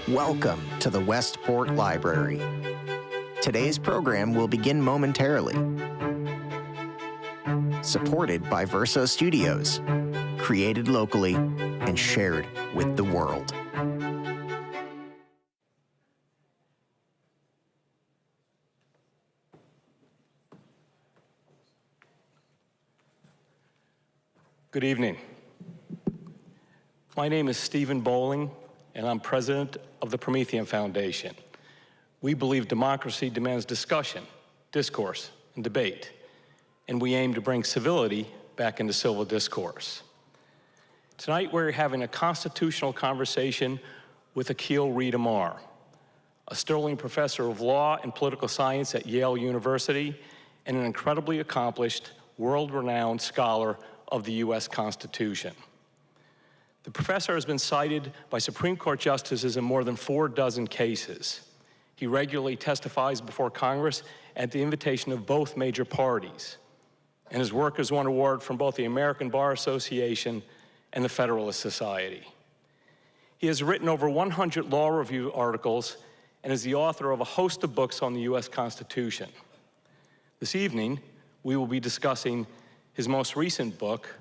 Welcome to the Westport Library. Today's program will begin momentarily. Supported by Verso Studios, created locally and shared with the world. Good evening. My name is Stephen Bowling, and I'm president of the Prometheum Foundation. We believe democracy demands discussion, discourse, and debate, and we aim to bring civility back into civil discourse. Tonight, we're having a constitutional conversation with Akhil Reed Amar, a sterling professor of law and political science at Yale University, and an incredibly accomplished, world-renowned scholar of the U.S. Constitution. The professor has been cited by Supreme Court justices in more than 4 dozen cases. He regularly testifies before Congress at the invitation of both major parties, and his work has won awards from both the American Bar Association and the Federalist Society. He has written over 100 law review articles and is the author of a host of books on the U.S. Constitution. This evening, we will be discussing his most recent book,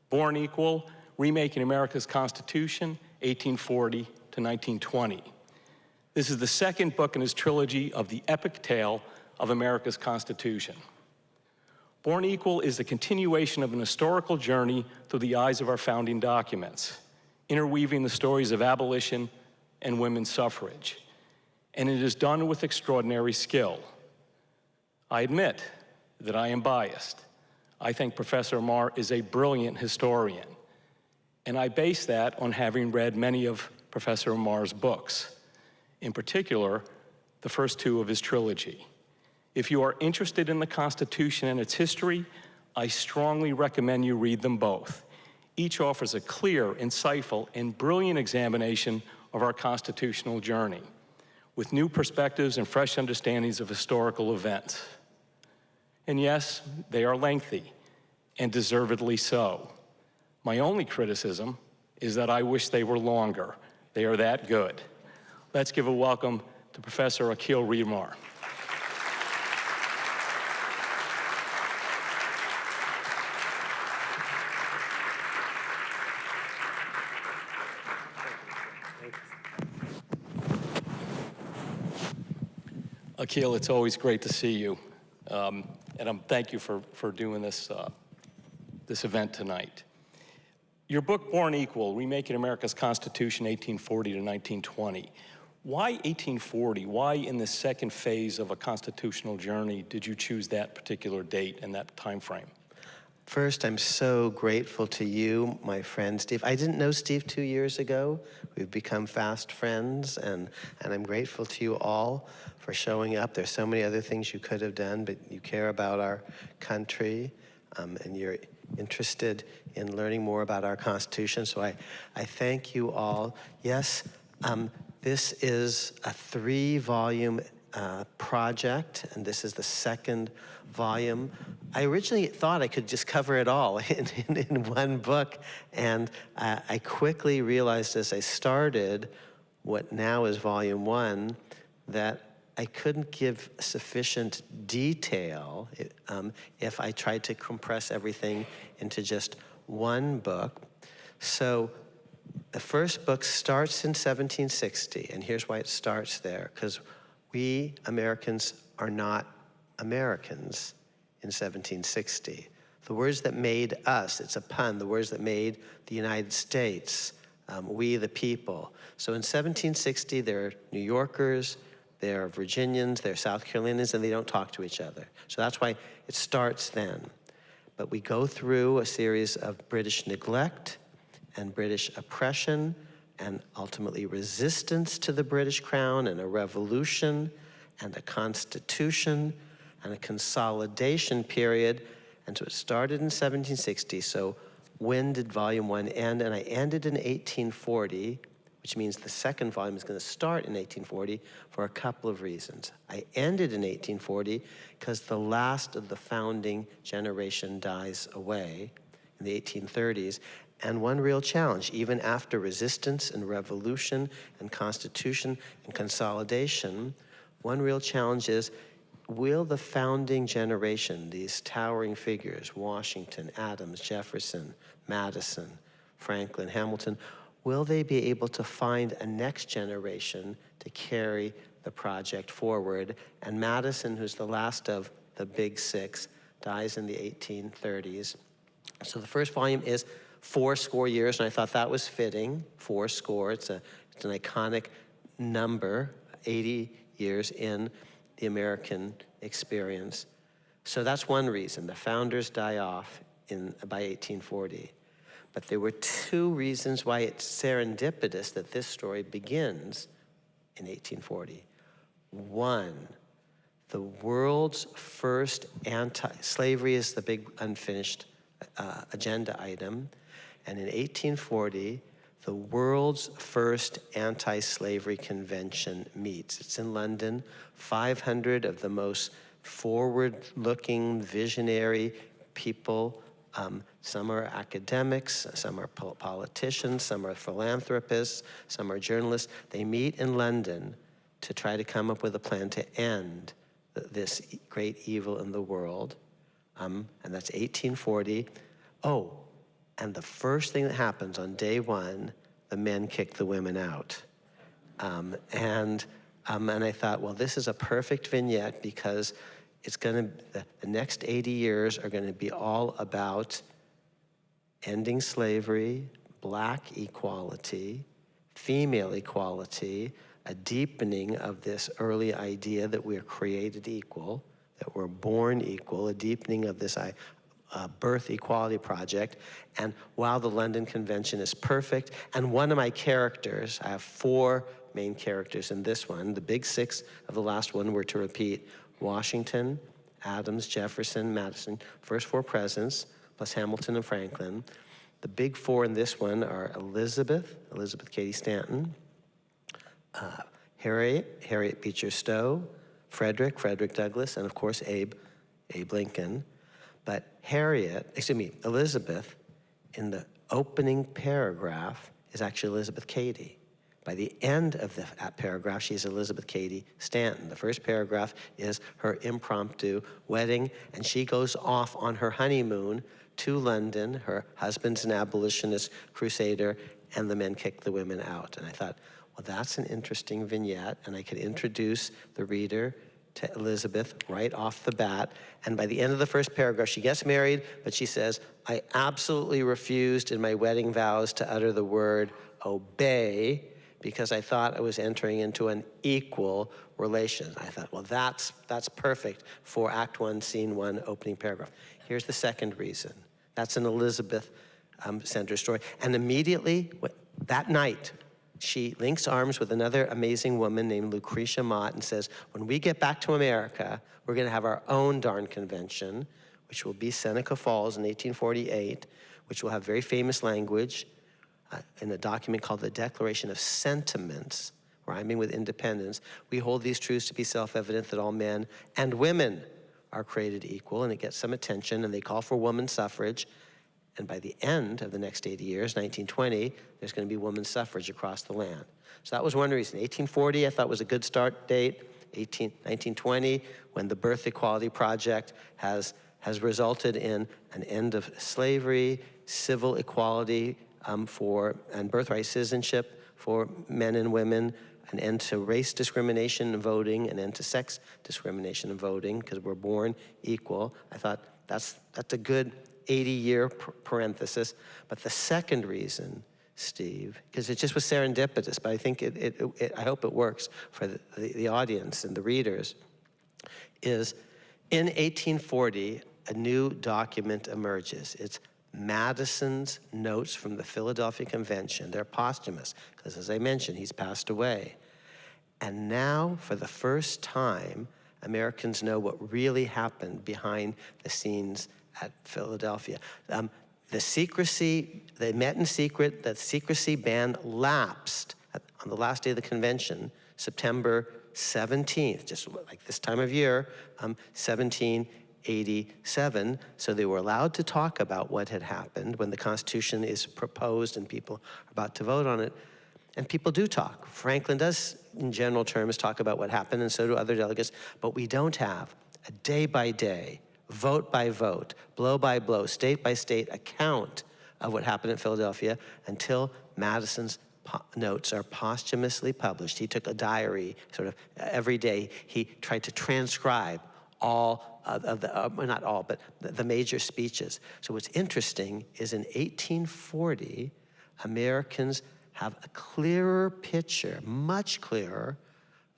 Born Equal: Remaking America's Constitution, 1840 to 1920. This is the second book in his trilogy of the epic tale of America's Constitution. Born Equal is the continuation of an historical journey through the eyes of our founding documents, interweaving the stories of abolition and women's suffrage. And it is done with extraordinary skill. I admit that I am biased. I think Professor Amar is a brilliant historian, and I base that on having read many of Professor Amar's books, in particular, the first 2 of his trilogy. If you are interested in the Constitution and its history, I strongly recommend you read them both. Each offers a clear, insightful, and brilliant examination of our constitutional journey, with new perspectives and fresh understandings of historical events. And yes, they are lengthy, and deservedly so. My only criticism is that I wish they were longer. They are that good. Let's give a welcome to Professor Akhil Reed Amar. Akhil, it's always great to see you. And thank you for doing this event tonight. Your book, Born Equal: Remaking America's Constitution, 1840 to 1920. Why 1840? Why in the second phase of a constitutional journey did you choose that particular date and that time frame? First, I'm so grateful to you, my friend Steve. I didn't know Steve 2 years ago. We've become fast friends, and I'm grateful to you all for showing up. There's so many other things you could have done, but you care about our country, and you're interested in learning more about our Constitution, so I thank you all. Yes, this is a 3-volume project, and this is the second volume. I originally thought I could just cover it all in one book, and I quickly realized as I started what now is volume 1 that I couldn't give sufficient detail if I tried to compress everything into just one book. So the first book starts in 1760, and here's why it starts there, because we Americans are not Americans in 1760. The words that made us, it's a pun, the words that made the United States, we the people. So in 1760, they're New Yorkers, they're Virginians, they're South Carolinians, and they don't talk to each other. So that's why it starts then. But we go through a series of British neglect and British oppression and ultimately resistance to the British Crown and a revolution and a constitution and a consolidation period. And so it started in 1760. So when did volume 1 end? And I ended in 1840, which means the second volume is going to start in 1840 for a couple of reasons. I ended in 1840 because the last of the founding generation dies away in the 1830s, And one real challenge, even after resistance and revolution and constitution and consolidation, one real challenge is, will the founding generation, these towering figures, Washington, Adams, Jefferson, Madison, Franklin, Hamilton, will they be able to find a next generation to carry the project forward? And Madison, who's the last of the big six, dies in the 1830s. So the first volume is 80 years, and I thought that was fitting. 80, it's an iconic number, 80 years in the American experience. So that's one reason. The founders die off by 1840. But there were two reasons why it's serendipitous that this story begins in 1840. One, the world's first slavery is the big unfinished agenda item. And in 1840, the world's first anti-slavery convention meets. It's in London. 500 of the most forward-looking, visionary people. Some are academics, some are politicians, some are philanthropists, some are journalists. They meet in London to try to come up with a plan to end this great evil in the world. And that's 1840. Oh, and the first thing that happens on day one, the men kick the women out. And I thought, well, this is a perfect vignette because it's the next 80 years are gonna be all about ending slavery, black equality, female equality, a deepening of this early idea that we're created equal, that we're born equal, a deepening of this birth equality project. And while the London Convention is perfect, and one of my characters, I have 4 main characters in this one, the big 6 of the last one were to repeat: Washington, Adams, Jefferson, Madison, first 4 presidents, plus Hamilton and Franklin. The big 4 in this one are Elizabeth Cady Stanton, Harriet Beecher Stowe, Frederick Douglass, and of course Abe Lincoln. But Elizabeth, in the opening paragraph, is actually Elizabeth Cady. By the end of that paragraph, she's Elizabeth Cady Stanton. The first paragraph is her impromptu wedding, and she goes off on her honeymoon to London. Her husband's an abolitionist crusader, and the men kick the women out. And I thought, well, that's an interesting vignette, and I could introduce the reader to Elizabeth right off the bat. And by the end of the first paragraph, she gets married, but she says, I absolutely refused in my wedding vows to utter the word obey, because I thought I was entering into an equal relation. I thought, well, that's perfect for Act 1, Scene 1, opening paragraph. Here's the second reason. That's an Elizabeth centered story. And immediately, that night, she links arms with another amazing woman named Lucretia Mott and says, when we get back to America, we're gonna have our own darn convention, which will be Seneca Falls in 1848, which will have very famous language in a document called the Declaration of Sentiments, rhyming with independence. We hold these truths to be self-evident that all men and women are created equal, and it gets some attention, and they call for women's suffrage. And by the end of the next 80 years, 1920, there's going to be women's suffrage across the land. So that was one reason. 1840, I thought, was a good start date. 1920, when the Birth Equality Project has resulted in an end of slavery, civil equality and birthright citizenship for men and women, an end to race discrimination in voting, an end to sex discrimination in voting, because we're born equal. I thought that's a good 80-year parenthesis. But the second reason, Steve, because it just was serendipitous, but I think I hope it works for the audience and the readers, is in 1840, a new document emerges. It's Madison's notes from the Philadelphia Convention. They're posthumous, because as I mentioned, he's passed away. And now, for the first time, Americans know what really happened behind the scenes at Philadelphia. The secrecy, they met in secret, that secrecy ban lapsed on the last day of the convention, September 17th, just like this time of year, 17 1787. So they were allowed to talk about what had happened when the Constitution is proposed and people are about to vote on it. And people do talk. Franklin does, in general terms, talk about what happened, and so do other delegates. But we don't have a day-by-day, vote-by-vote, blow-by-blow, state-by-state account of what happened in Philadelphia until Madison's notes are posthumously published. He took a diary, sort of every day. He tried to transcribe all of the, not all, but the major speeches. So what's interesting is in 1840, Americans have a clearer picture, much clearer,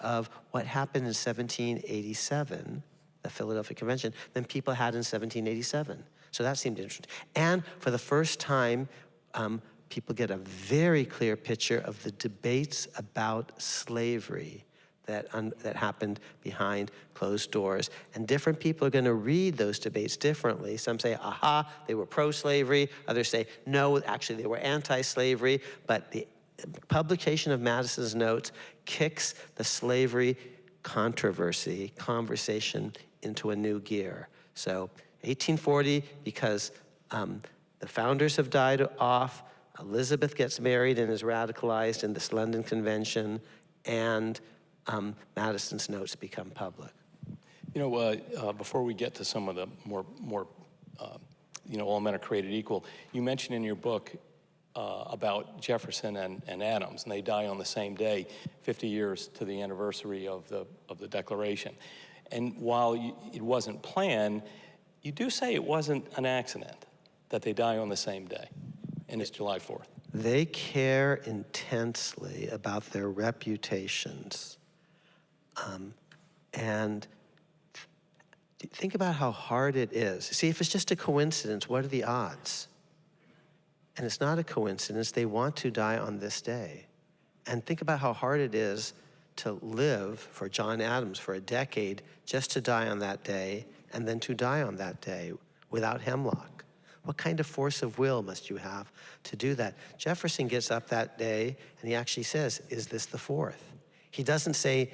of what happened in 1787, the Philadelphia Convention, than people had in 1787. So that seemed interesting. And for the first time, people get a very clear picture of the debates about slavery that happened behind closed doors. And different people are going to read those debates differently. Some say, aha, they were pro-slavery. Others say, no, actually they were anti-slavery. But the publication of Madison's notes kicks the slavery conversation into a new gear. So 1840, because the founders have died off, Elizabeth gets married and is radicalized in this London Convention, and Madison's notes become public. You know, before we get to some of the more all men are created equal, you mentioned in your book about Jefferson and Adams, and they die on the same day, 50 years to the anniversary of the Declaration. And while it wasn't planned, you do say it wasn't an accident that they die on the same day, and it's July 4th. They care intensely about their reputations. And think about how hard it is. See, if it's just a coincidence, what are the odds? And it's not a coincidence. They want to die on this day. And think about how hard it is to live for John Adams for a decade just to die on that day, and then to die on that day without hemlock. What kind of force of will must you have to do that? Jefferson gets up that day and he actually says, is this the 4th? He doesn't say,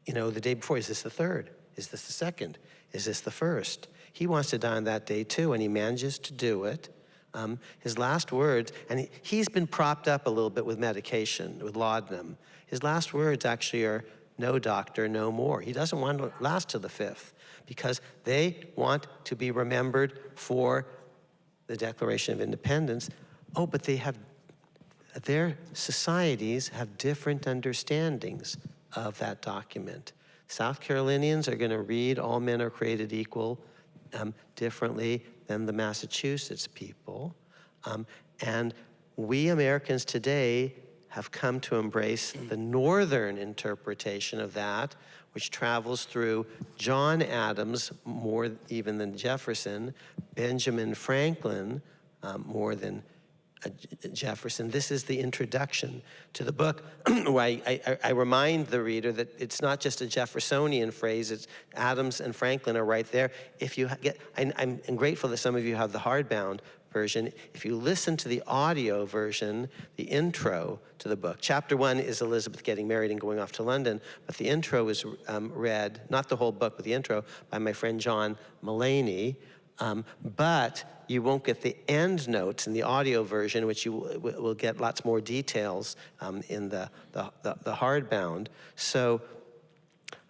the day before, is this the 3rd? Is this the 2nd? Is this the 1st? He wants to die on that day too, and he manages to do it. His last words, and he's been propped up a little bit with medication, with laudanum. His last words actually are, no doctor, no more. He doesn't want to last till the 5th because they want to be remembered for the Declaration of Independence. Oh, but their societies have different understandings of that document. South Carolinians are going to read all men are created equal differently than the Massachusetts people. And we Americans today have come to embrace the northern interpretation of that, which travels through John Adams more even than Jefferson, Benjamin Franklin more than Jefferson. This is the introduction to the book where I remind the reader that it's not just a Jeffersonian phrase, it's Adams and Franklin are right there. If you get, I'm grateful that some of you have the hardbound version. If you listen to the audio version, the intro to the book, chapter 1 is Elizabeth getting married and going off to London, but the intro is read, not the whole book, but the intro by my friend John Mulaney. But you won't get the end notes in the audio version, which you will get lots more details in the hardbound. So,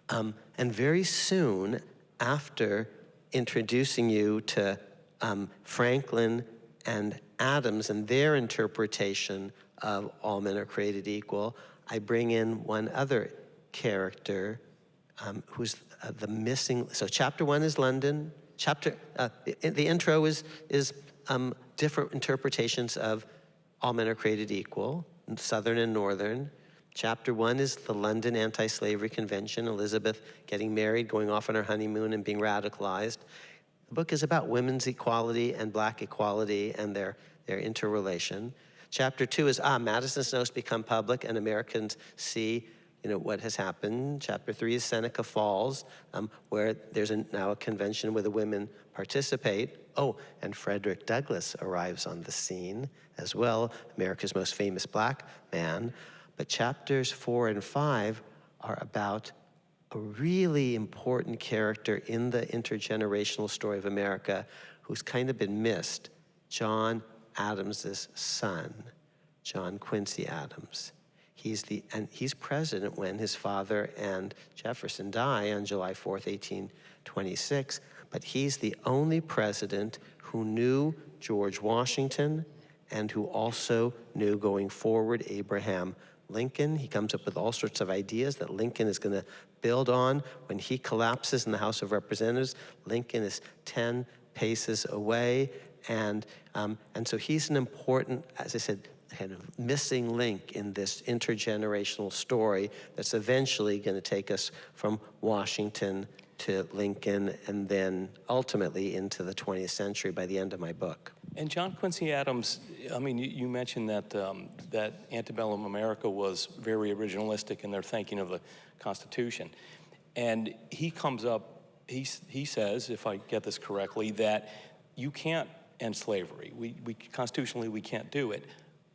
and very soon after introducing you to Franklin and Adams and their interpretation of all men are created equal, I bring in one other character who's the missing. So chapter 1 is London. The intro is different interpretations of all men are created equal, Southern and Northern. Chapter 1 is the London Anti-Slavery Convention, Elizabeth getting married, going off on her honeymoon and being radicalized. The book is about women's equality and black equality and their interrelation. Chapter 2 is, Madison's notes become public and Americans see what has happened. Chapter 3 is Seneca Falls, where there's now a convention where the women participate. Oh, and Frederick Douglass arrives on the scene as well, America's most famous black man. But chapters 4 and 5 are about a really important character in the intergenerational story of America who's kind of been missed, John Adams's son, John Quincy Adams. He's president when his father and Jefferson die on July 4th, 1826, but he's the only president who knew George Washington and who also knew going forward Abraham Lincoln. He comes up with all sorts of ideas that Lincoln is going to build on. When he collapses in the House of Representatives, Lincoln is 10 paces away, and so he's an important, as I said, kind of missing link in this intergenerational story that's eventually going to take us from Washington to Lincoln and then ultimately into the 20th century by the end of my book. And John Quincy Adams, I mean, you mentioned that that antebellum America was very originalistic in their thinking of the Constitution. And he comes up, he says, if I get this correctly, that you can't end slavery. Constitutionally, we can't do it.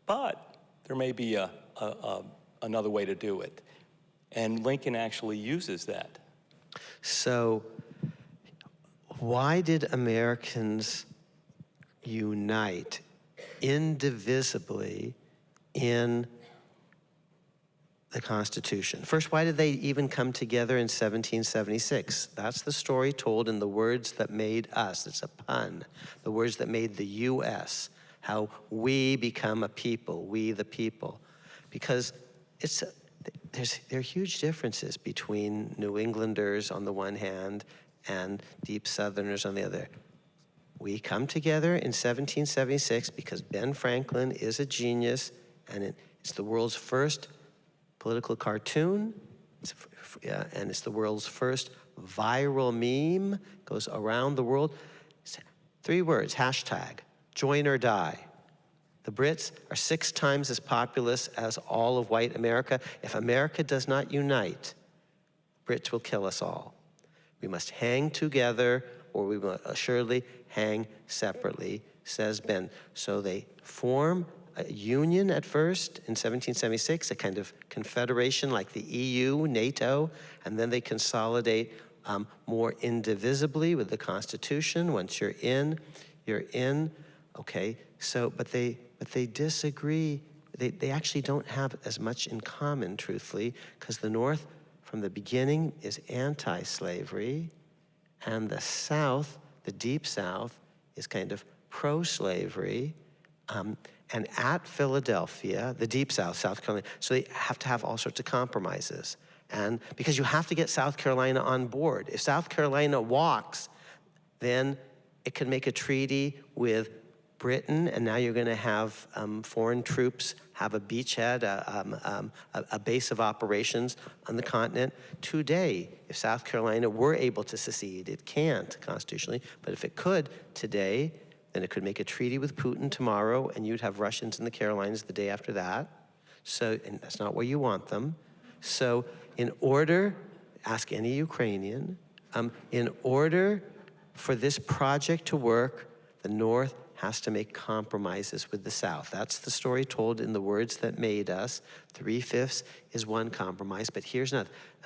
But there may be another way to do it. And Lincoln actually uses that. So why did Americans unite indivisibly in the Constitution? First, why did they even come together in 1776? That's the story told in the words that made us. It's a pun. The words that made the U.S., how we become a people, we the people. Because there are huge differences between New Englanders on the one hand and deep Southerners on the other. We come together in 1776 because Ben Franklin is a genius, and it's the world's first political cartoon, and it's the world's first viral meme, goes around the world. 3 words, hashtag, join or die. The Brits are 6 times as populous as all of white America. If America does not unite, Brits will kill us all. We must hang together, or we will assuredly hang separately, says Ben. So they form a union at first in 1776, a kind of confederation like the EU, NATO, and then they consolidate more indivisibly with the Constitution. Once you're in, you're in. Okay, so, but they disagree. They actually don't have as much in common, truthfully, because the North, from the beginning, is anti-slavery, and the South, the Deep South, is kind of pro-slavery. And at Philadelphia, the Deep South, South Carolina, so they have to have all sorts of compromises. And because you have to get South Carolina on board. If South Carolina walks, then it can make a treaty with Britain, and now you're going to have foreign troops have a beachhead, a base of operations on the continent. Today, if South Carolina were able to secede, it can't constitutionally, but if it could today, then it could make a treaty with Putin tomorrow, and you'd have Russians in the Carolinas the day after that. So, and that's not where you want them. So in order, ask any Ukrainian, in order for this project to work, the North has to make compromises with the South. That's the story told in the words that made us. 3/5 is one compromise, but here's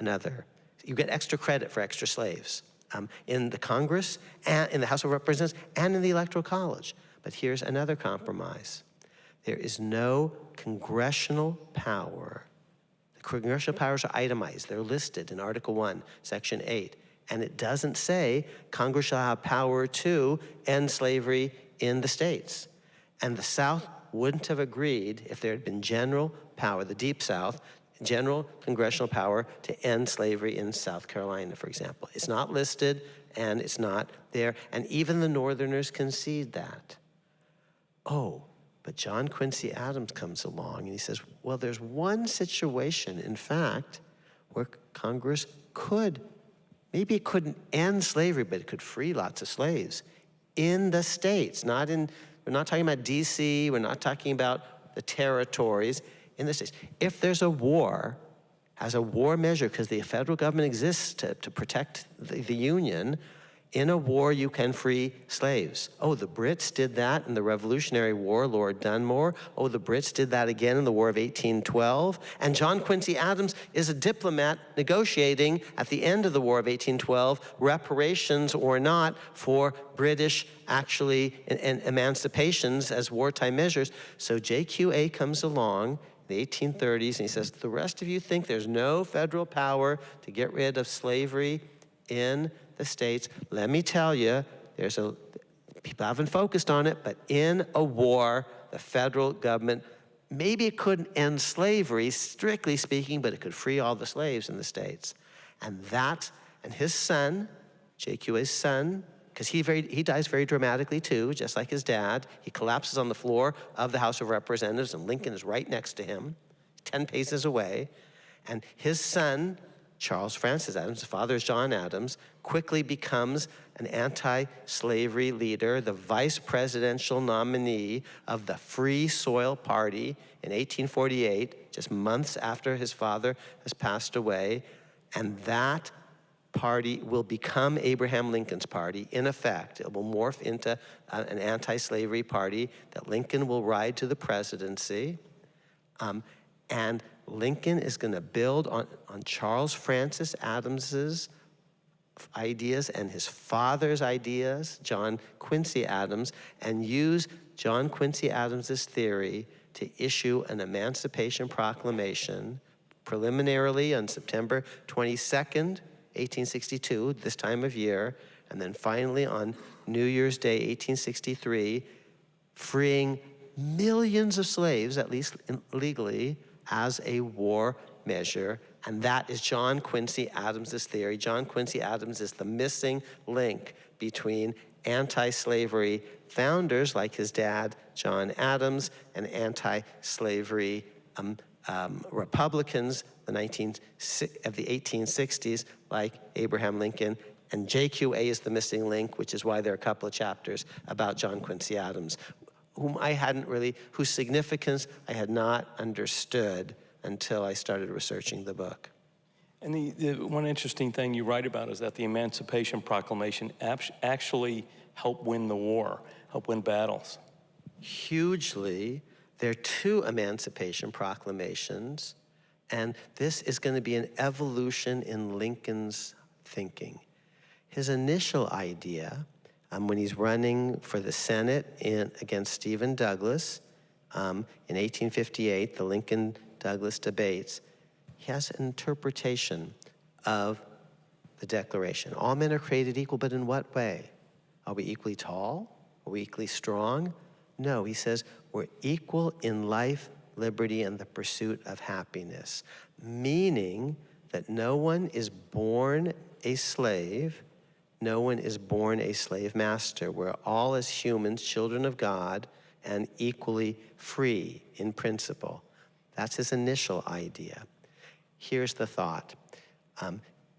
another. You get extra credit for extra slaves in the Congress, and in the House of Representatives, and in the Electoral College. But here's another compromise. There is no congressional power. The congressional powers are itemized. They're listed in Article 1, Section 8. And it doesn't say Congress shall have power to end slavery in the states. And the South wouldn't have agreed if there had been general power, the Deep South, general congressional power to end slavery in South Carolina, for example. It's not listed, and it's not there. And even the Northerners concede that. Oh, but John Quincy Adams comes along, and he says, well, there's one situation, in fact, where Congress could, maybe it couldn't end slavery, but it could free lots of slaves in the states, we're not talking about DC, we're not talking about the territories, in the states. If there's a war, as a war measure, because the federal government exists to protect the Union, In a war, you can free slaves. Oh, the Brits did that in the Revolutionary War, Lord Dunmore. Oh, the Brits did that again in the War of 1812. And John Quincy Adams is a diplomat negotiating at the end of the War of 1812, reparations or not, for British actually emancipations as wartime measures. So JQA comes along in the 1830s and he says, the rest of you think there's no federal power to get rid of slavery in the states. Let me tell you, people haven't focused on it, but in a war, the federal government, maybe it couldn't end slavery, strictly speaking, but it could free all the slaves in the states. And his son, JQA's son, because he dies very dramatically too, just like his dad. He collapses on the floor of the House of Representatives, and Lincoln is right next to him, 10 paces away. And his son, Charles Francis Adams, his father is John Adams, quickly becomes an anti-slavery leader, the vice presidential nominee of the Free Soil Party in 1848, just months after his father has passed away. And that party will become Abraham Lincoln's party. In effect, it will morph into an anti-slavery party that Lincoln will ride to the presidency. And Lincoln is going to build on Charles Francis Adams's ideas and his father's ideas, John Quincy Adams, and use John Quincy Adams's theory to issue an Emancipation Proclamation preliminarily on September 22nd, 1862, this time of year, and then finally on New Year's Day, 1863, freeing millions of slaves, at least legally, as a war measure. And that is John Quincy Adams's theory. John Quincy Adams is the missing link between anti-slavery founders like his dad, John Adams, and anti-slavery Republicans of the 1860s like Abraham Lincoln. And JQA is the missing link, which is why there are a couple of chapters about John Quincy Adams, whose significance I had not understood until I started researching the book. And the one interesting thing you write about is that the Emancipation Proclamation actually helped win the war, helped win battles. Hugely. There are two Emancipation Proclamations, and this is going to be an evolution in Lincoln's thinking. His initial idea, when he's running for the Senate against Stephen Douglas in 1858, the Lincoln-Douglas debates, he has an interpretation of the Declaration. All men are created equal, but in what way? Are we equally tall? Are we equally strong? No, he says we're equal in life, liberty, and the pursuit of happiness, meaning that no one is born a slave. No one is born a slave master. We're all as humans, children of God, and equally free in principle. That's his initial idea. Here's the thought.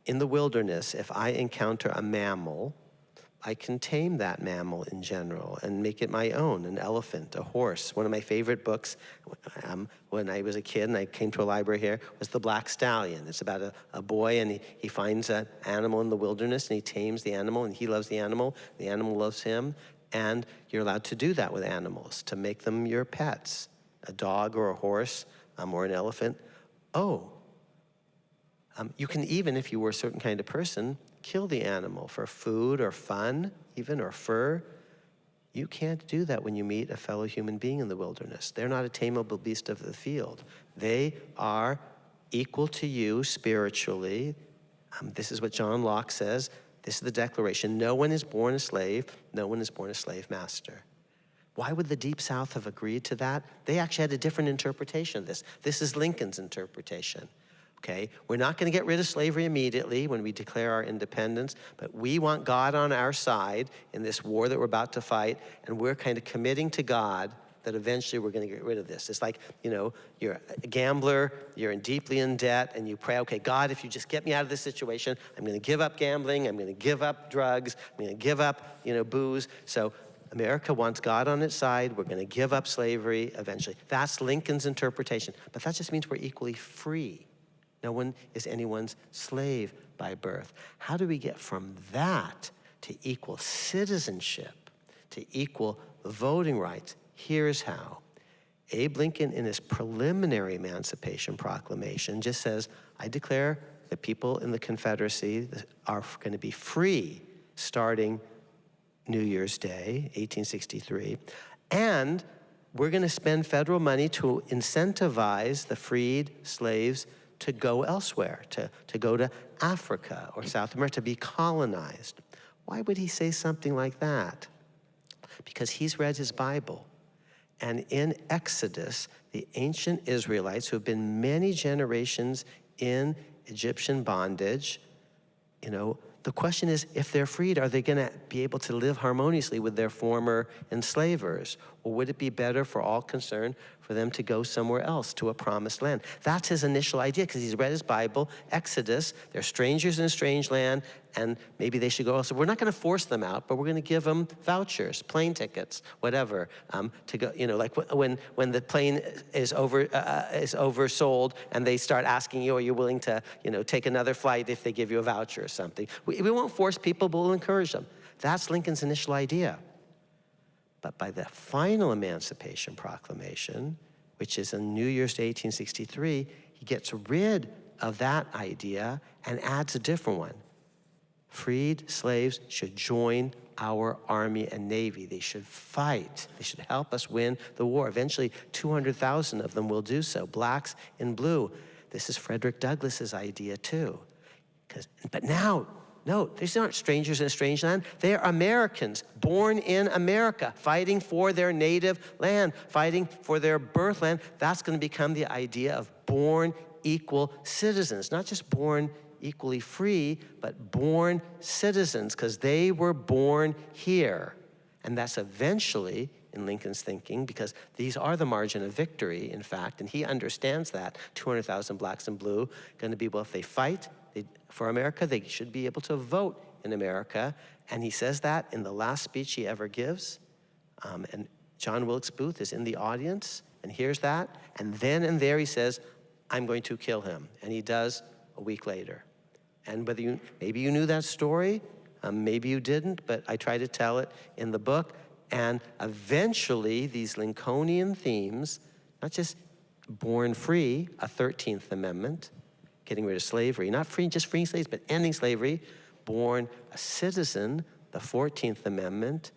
In the wilderness, if I encounter a mammal, I can tame that mammal in general and make it my own, an elephant, a horse. One of my favorite books when I was a kid and I came to a library here was The Black Stallion. It's about a boy and he finds an animal in the wilderness and he tames the animal and he loves the animal loves him. And you're allowed to do that with animals, to make them your pets, a dog or a horse or an elephant. You can even, if you were a certain kind of person, kill the animal for food or fun, even, or fur. You can't do that when you meet a fellow human being in the wilderness. They're not a tameable beast of the field. They are equal to you spiritually. This is what John Locke says. This is the Declaration. No one is born a slave. No one is born a slave master. Why would the Deep South have agreed to that? They actually had a different interpretation of this. This is Lincoln's interpretation. Okay, we're not going to get rid of slavery immediately when we declare our independence, but we want God on our side in this war that we're about to fight, and we're kind of committing to God that eventually we're going to get rid of this. It's like, you're a gambler, you're deeply in debt, and you pray, okay, God, if you just get me out of this situation, I'm going to give up gambling, I'm going to give up drugs, I'm going to give up, booze. So America wants God on its side. We're going to give up slavery eventually. That's Lincoln's interpretation, but that just means we're equally free. No one is anyone's slave by birth. How do we get from that to equal citizenship, to equal voting rights. Here's how. Abe Lincoln, in his preliminary Emancipation Proclamation, just says, I declare that people in the Confederacy are going to be free starting New Year's Day, 1863, and we're going to spend federal money to incentivize the freed slaves to go elsewhere, to go to Africa or South America, to be colonized. Why would he say something like that? Because he's read his Bible. And in Exodus, the ancient Israelites, who have been many generations in Egyptian bondage, the question is, if they're freed, are they going to be able to live harmoniously with their former enslavers? Or would it be better for all concerned for them to go somewhere else, to a promised land? That's his initial idea, because he's read his Bible, Exodus. They're strangers in a strange land, and maybe they should go elsewhere. We're not going to force them out, but we're going to give them vouchers, plane tickets, whatever, to go. Like when the plane is oversold, and they start asking you, are you willing to, take another flight if they give you a voucher or something? We won't force people, but we'll encourage them. That's Lincoln's initial idea. But by the final Emancipation Proclamation, which is on New Year's Day, 1863, he gets rid of that idea and adds a different one. Freed slaves should join our Army and Navy. They should fight. They should help us win the war. Eventually, 200,000 of them will do so, blacks in blue. This is Frederick Douglass's idea too. But now, note, these aren't strangers in a strange land. They are Americans, born in America, fighting for their native land, fighting for their birthland. That's going to become the idea of born equal citizens, not just born equally free, but born citizens, because they were born here. And that's eventually, in Lincoln's thinking, because these are the margin of victory, in fact, and he understands that, 200,000 blacks in blue, going to be, well, if they fight for America, they should be able to vote in America. And he says that in the last speech he ever gives. And John Wilkes Booth is in the audience and hears that. And then and there he says, I'm going to kill him. And he does a week later. And maybe you knew that story, maybe you didn't, but I try to tell it in the book. And eventually these Lincolnian themes, not just born free, a 13th Amendment, getting rid of slavery, not just freeing slaves, but ending slavery, born a citizen, the 14th Amendment,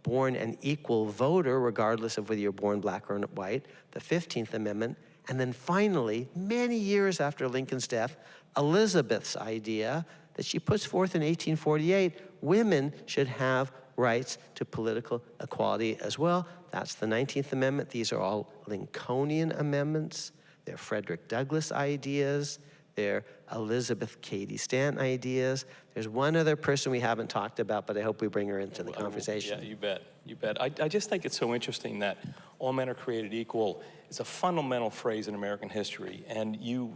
born an equal voter, regardless of whether you're born black or white, the 15th Amendment, and then finally, many years after Lincoln's death, Elizabeth's idea that she puts forth in 1848, women should have rights to political equality as well. That's the 19th Amendment. These are all Lincolnian amendments. They're Frederick Douglass ideas. They're Elizabeth Cady Stanton ideas. There's one other person we haven't talked about, but I hope we bring her into the conversation. Yeah, you bet. I just think it's so interesting that all men are created equal is a fundamental phrase in American history, and you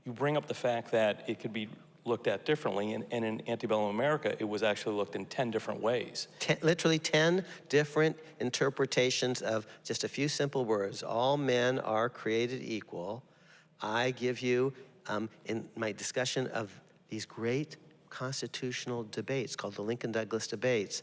bring up the fact that it could be looked at differently, and in antebellum America, it was actually looked in 10 different ways. Literally 10 different interpretations of just a few simple words. All men are created equal. I give you, in my discussion of these great constitutional debates called the Lincoln-Douglas debates,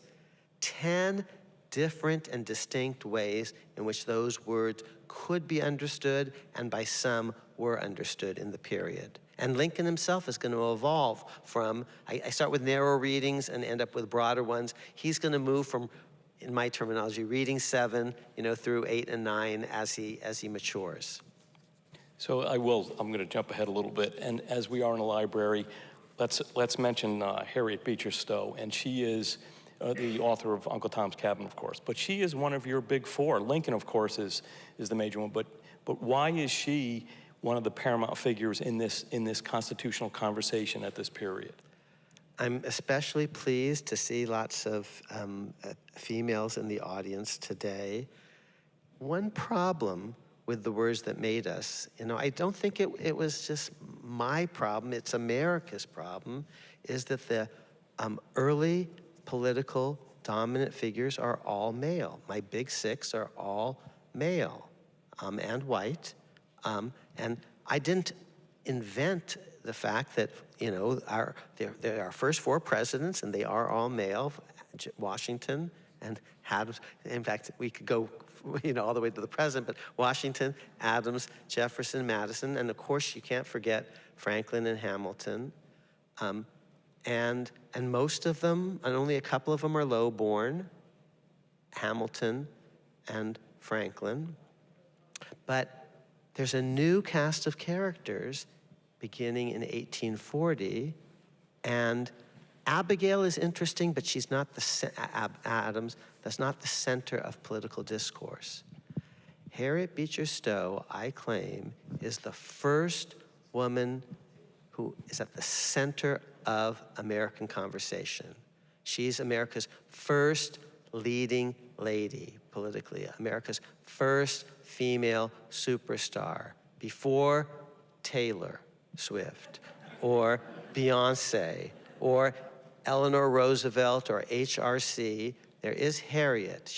10 different and distinct ways in which those words could be understood and by some were understood in the period. And Lincoln himself is going to evolve from, I start with narrow readings and end up with broader ones. He's going to move from, in my terminology, reading 7, through 8 and 9 as he matures. So I'm going to jump ahead a little bit. And as we are in a library, let's mention Harriet Beecher Stowe. And she is the author of Uncle Tom's Cabin, of course. But she is one of your big four. Lincoln, of course, is the major one. But why is she one of the paramount figures in this constitutional conversation at this period? I'm especially pleased to see lots of females in the audience today. One problem with the words that made us, I don't think it was just my problem, it's America's problem, is that the early political dominant figures are all male. My big six are all male and white. And I didn't invent the fact that, there are first 4 presidents, and they are all male, Washington and Adams. In fact, we could go, all the way to the present, but Washington, Adams, Jefferson, Madison, and of course you can't forget Franklin and Hamilton. And most of them, and only a couple of them are low-born, Hamilton and Franklin. But there's a new cast of characters beginning in 1840, and Abigail is interesting, but she's not Adams, that's not the center of political discourse. Harriet Beecher Stowe, I claim, is the first woman who is at the center of American conversation. She's America's first leading lady politically, America's first female superstar, before Taylor Swift or Beyonce or Eleanor Roosevelt or HRC. There is Harriet.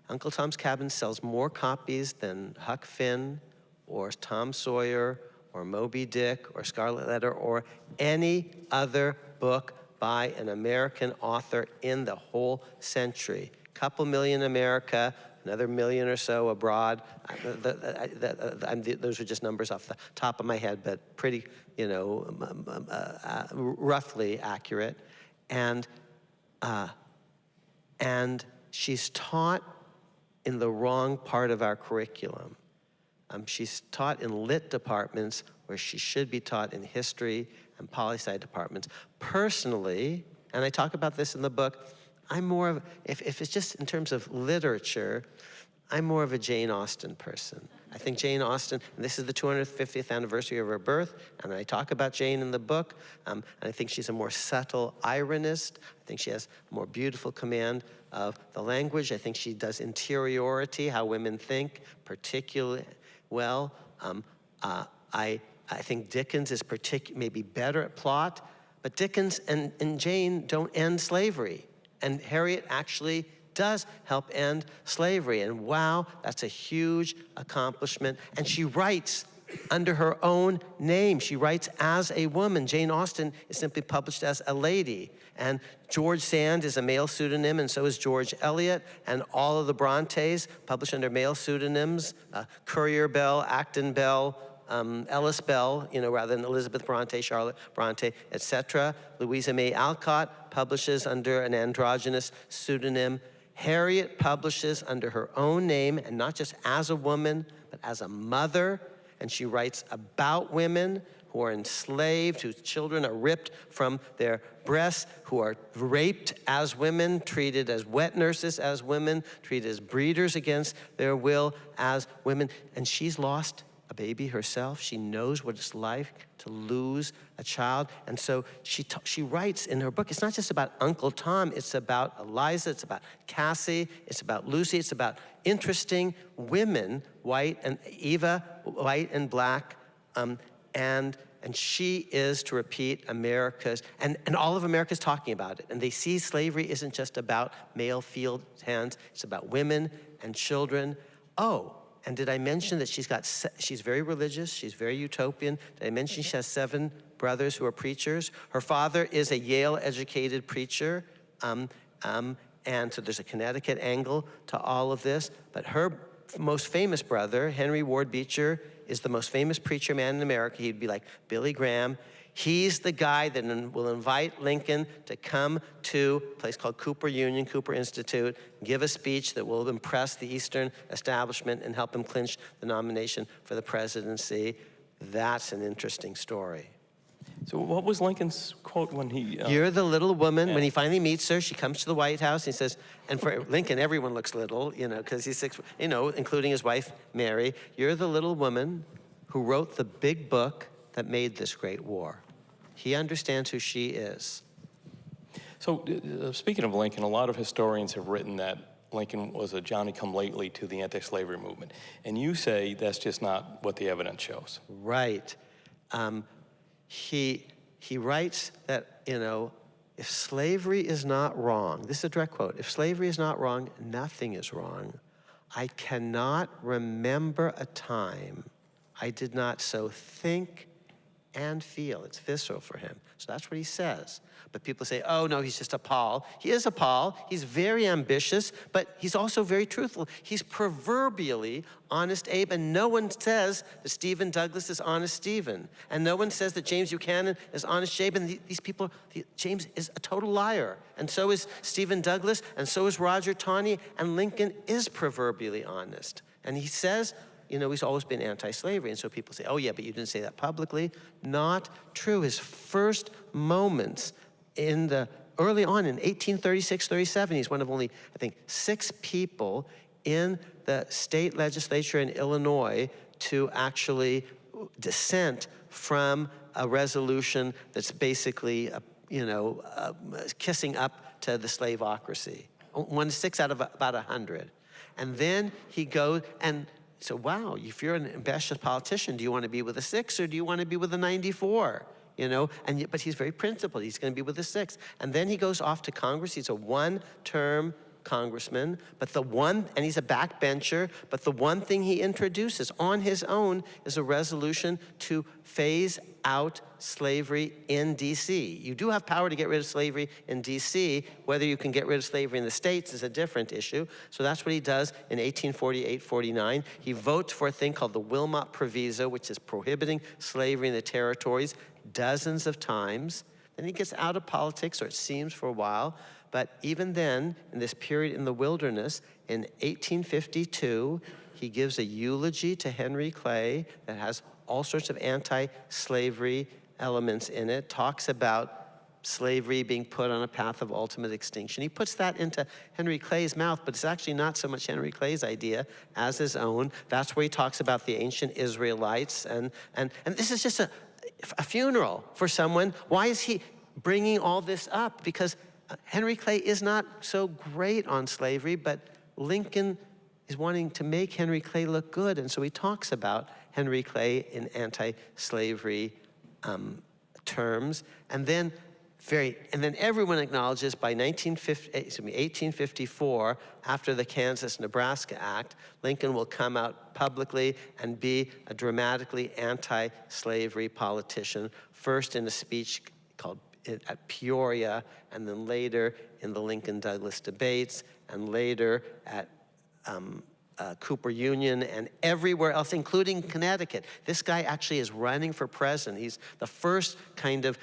Uncle Tom's Cabin sells more copies than Huck Finn or Tom Sawyer or Moby Dick or Scarlet Letter or any other book by an American author in the whole century. Couple million in America, another million or so abroad. Those are just numbers off the top of my head, but pretty, roughly accurate. And she's taught in the wrong part of our curriculum. She's taught in lit departments where she should be taught in history and poli-sci departments. Personally, and I talk about this in the book, I'm more of, if it's just in terms of literature, I'm more of a Jane Austen person. I think Jane Austen, and this is the 250th anniversary of her birth, and I talk about Jane in the book, and I think she's a more subtle ironist. I think she has a more beautiful command of the language. I think she does interiority, how women think, particularly well. I think Dickens is maybe better at plot, but Dickens and Jane don't end slavery. And Harriet actually does help end slavery. And wow, that's a huge accomplishment. And she writes under her own name. She writes as a woman. Jane Austen is simply published as a lady. And George Sand is a male pseudonym, and so is George Eliot. And all of the Brontes published under male pseudonyms, Currier Bell, Acton Bell, Ellis Bell, rather than Elizabeth Bronte, Charlotte Bronte, etc. Louisa May Alcott publishes under an androgynous pseudonym. Harriet publishes under her own name, and not just as a woman, but as a mother. And she writes about women who are enslaved, whose children are ripped from their breasts, who are raped as women, treated as wet nurses as women, treated as breeders against their will as women. And she's lost a baby herself. She knows what it's like to lose a child. And so she writes in her book, it's not just about Uncle Tom, it's about Eliza, it's about Cassie, it's about Lucy, it's about interesting women, white and Eva, white and black, and she is, to repeat, America's, and all of America's talking about it. And they see slavery isn't just about male field hands, it's about women and children. Oh, and did I mention that she's very religious, she's very utopian? Did I mention she has 7 brothers who are preachers? Her father is a Yale-educated preacher, and so there's a Connecticut angle to all of this. But her most famous brother, Henry Ward Beecher, is the most famous preacher man in America. He'd be like Billy Graham. He's the guy that will invite Lincoln to come to a place called Cooper Union, Cooper Institute, give a speech that will impress the Eastern establishment and help him clinch the nomination for the presidency. That's an interesting story. So what was Lincoln's quote when he... You're the little woman. Yeah. When he finally meets her, she comes to the White House. And he says, and for Lincoln, everyone looks little, because he's 6, including his wife, Mary. You're the little woman who wrote the big book that made this great war. He understands who she is. So speaking of Lincoln, a lot of historians have written that Lincoln was a Johnny-come-lately to the anti-slavery movement. And you say that's just not what the evidence shows. Right. He writes that, if slavery is not wrong, this is a direct quote, if slavery is not wrong, nothing is wrong. I cannot remember a time I did not so think and feel. It's visceral for him. So that's what he says. But people say, oh, no, he's just a Paul. He is a Paul. He's very ambitious, but he's also very truthful. He's proverbially honest Abe, and no one says that Stephen Douglas is honest Stephen. And no one says that James Buchanan is honest Jabe. And these people, James is a total liar. And so is Stephen Douglas, and so is Roger Taney, and Lincoln is proverbially honest. And he says, you know, he's always been anti-slavery. And so people say, oh yeah, but you didn't say that publicly. Not true. His first moments early on in 1836-37, he's one of only, I think, 6 people in the state legislature in Illinois to actually dissent from a resolution that's basically, kissing up to the slaveocracy. 6 out of about 100. And then he goes, and so, wow, if you're an ambitious politician, do you want to be with a 6 or do you want to be with a 94? You know, but he's very principled. He's going to be with the 6. And then he goes off to Congress. He's a 1-term congressman, and he's a backbencher, but the one thing he introduces on his own is a resolution to phase out slavery in D.C. You do have power to get rid of slavery in D.C. Whether you can get rid of slavery in the states is a different issue. So that's what he does in 1848-49. He votes for a thing called the Wilmot Proviso, which is prohibiting slavery in the territories dozens of times. Then he gets out of politics, or it seems for a while. But even then, in this period in the wilderness, in 1852, he gives a eulogy to Henry Clay that has all sorts of anti-slavery elements in it, talks about slavery being put on a path of ultimate extinction. He puts that into Henry Clay's mouth, but it's actually not so much Henry Clay's idea as his own. That's where he talks about the ancient Israelites. And this is just a funeral for someone. Why is he bringing all this up? Because Henry Clay is not so great on slavery, but Lincoln is wanting to make Henry Clay look good, and so he talks about Henry Clay in anti-slavery terms, and then everyone acknowledges by 1854, after the Kansas-Nebraska Act, Lincoln will come out publicly and be a dramatically anti-slavery politician, first in a speech called at Peoria, and then later in the Lincoln-Douglas debates, and later at Cooper Union and everywhere else, including Connecticut. This guy actually is running for president. He's the first kind of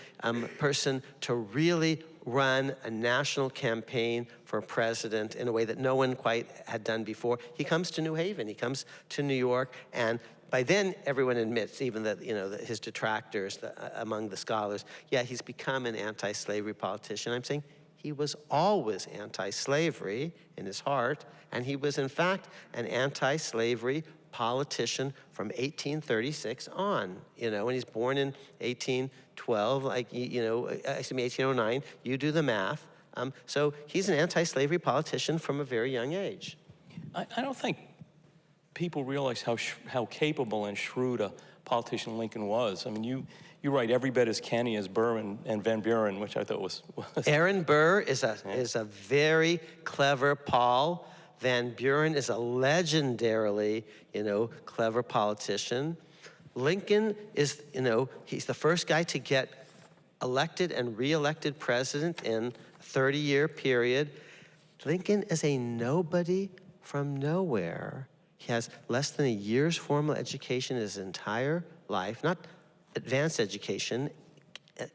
person to really run a national campaign for president in a way that no one quite had done before. He comes to New Haven, he comes to New York, and by then, everyone admits, even that his detractors among the scholars, yeah, he's become an anti-slavery politician. I'm saying he was always anti-slavery in his heart, and he was, in fact, an anti-slavery politician from 1836 on. When he's born in 1812, 1809, you do the math. So he's an anti-slavery politician from a very young age. I don't think people realize how capable and shrewd a politician Lincoln was. I mean, you write every bit as canny as Burr and Van Buren, which I thought was Aaron Burr is a very clever Paul. Van Buren is a legendarily, clever politician. Lincoln is, he's the first guy to get elected and re-elected president in a 30-year period. Lincoln is a nobody from nowhere. He has less than a year's formal education his entire life, not advanced education,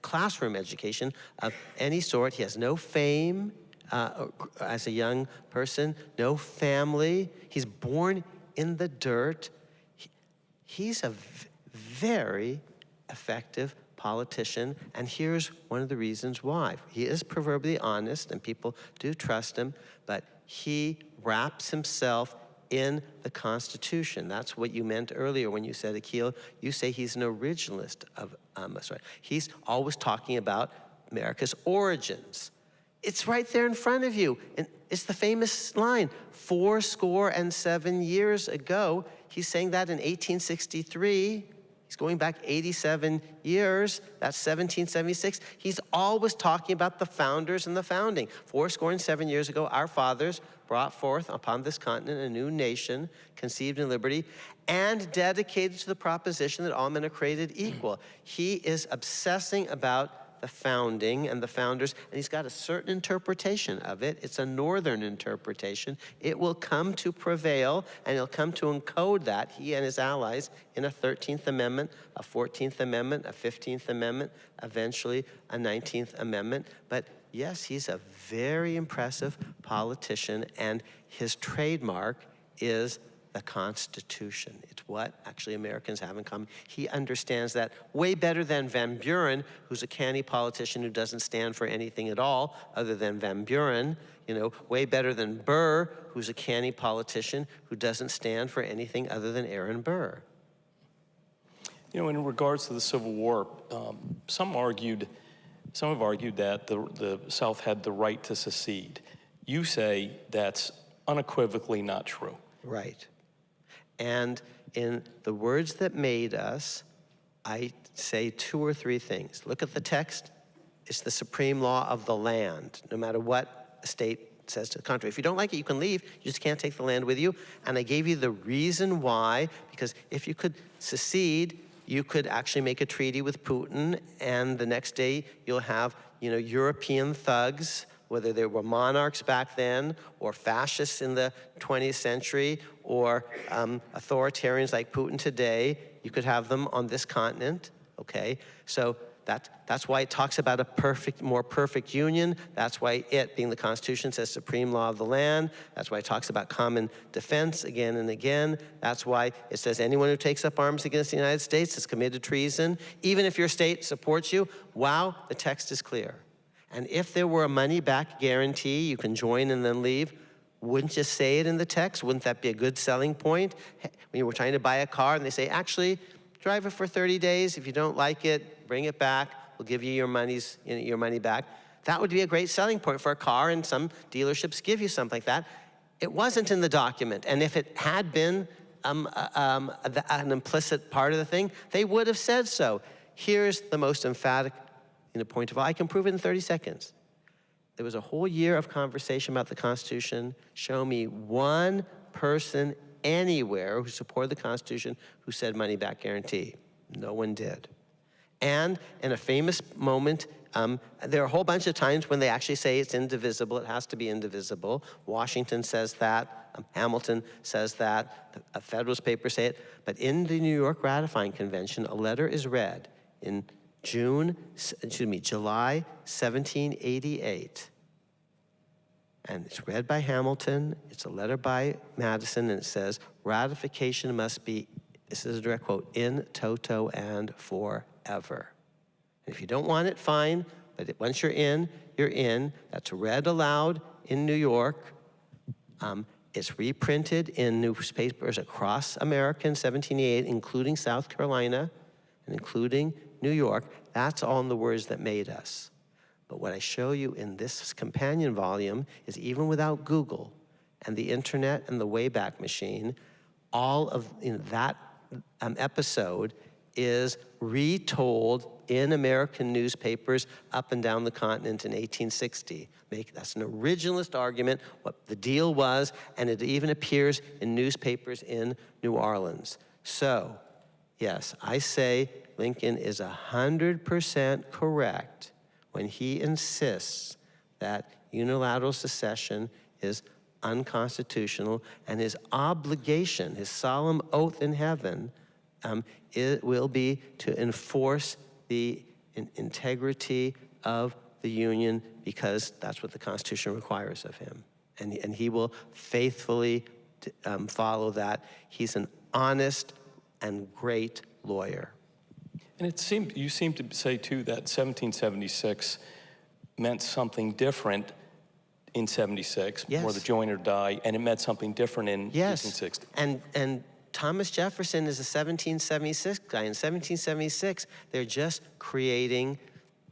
classroom education of any sort. He has no fame as a young person, no family. He's born in the dirt. He's a very effective politician, and here's one of the reasons why. He is proverbially honest, and people do trust him, but he wraps himself in the Constitution. That's what you meant earlier when you said, Akhil, you say he's an originalist He's always talking about America's origins. It's right there in front of you. And it's the famous line, 70 years ago. He's saying that in 1863. He's going back 87 years. That's 1776. He's always talking about the founders and the founding. 7 years ago, our fathers brought forth upon this continent a new nation, conceived in liberty, and dedicated to the proposition that all men are created equal. He is obsessing about the founding and the founders, and he's got a certain interpretation of it. It's a northern interpretation. It will come to prevail, and he'll come to encode that, he and his allies, in a 13th Amendment, a 14th Amendment, a 15th Amendment, eventually a 19th Amendment. But yes, he's a very impressive politician, and his trademark is the Constitution. It's what actually Americans have in common. He understands that way better than Van Buren, who's a canny politician who doesn't stand for anything at all other than Van Buren. Way better than Burr, who's a canny politician who doesn't stand for anything other than Aaron Burr. In regards to the Civil War, some have argued that the South had the right to secede. You say that's unequivocally not true. Right. And in the words that made us, I say 2 or 3 things. Look at the text. It's the supreme law of the land, no matter what a state says to the contrary. If you don't like it, you can leave. You just can't take the land with you. And I gave you the reason why, because if you could secede, you could actually make a treaty with Putin, and the next day you'll have, European thugs, whether they were monarchs back then, or fascists in the 20th century, or authoritarians like Putin today. You could have them on this continent, okay? So that's why it talks about a more perfect union. That's why it, being the Constitution, says supreme law of the land. That's why it talks about common defense again and again. That's why it says anyone who takes up arms against the United States has committed treason. Even if your state supports you, wow, the text is clear. And if there were a money-back guarantee, you can join and then leave, wouldn't you say it in the text? Wouldn't that be a good selling point? When you were trying to buy a car and they say, actually, drive it for 30 days. If you don't like it, bring it back. We'll give you your money back. That would be a great selling point for a car, and some dealerships give you something like that. It wasn't in the document. And if it had been an implicit part of the thing, they would have said so. Here's the most emphatic point of all. I can prove it in 30 seconds. There was a whole year of conversation about the Constitution. Show me one person anywhere who supported the Constitution who said money-back guarantee. No one did. And in a famous moment, there are a whole bunch of times when they actually say it's indivisible. It has to be indivisible. Washington says that. Hamilton says that. The Federalist Papers say it. But in the New York Ratifying Convention, a letter is read in July 1788. And it's read by Hamilton. It's a letter by Madison, and it says, ratification must be, this is a direct quote, in toto and forever. And if you don't want it, fine, but once you're in, you're in. That's read aloud in New York. It's reprinted in newspapers across America in 1788, including South Carolina and including New York. That's all in the words that made us. But what I show you in this companion volume is even without Google and the internet and the Wayback Machine, all of that episode is retold in American newspapers up and down the continent in 1860. That's an originalist argument, what the deal was, and it even appears in newspapers in New Orleans. So, yes, I say Lincoln is 100% correct when he insists that unilateral secession is unconstitutional, and his obligation, his solemn oath in heaven, it will be to enforce the integrity of the Union, because that's what the Constitution requires of him. And he will faithfully follow that. He's an honest and great lawyer. And you seem to say, too, that 1776 meant something different in 76, yes, where the join or die, and it meant something different in yes, 1860. And Thomas Jefferson is a 1776 guy. In 1776, they're just creating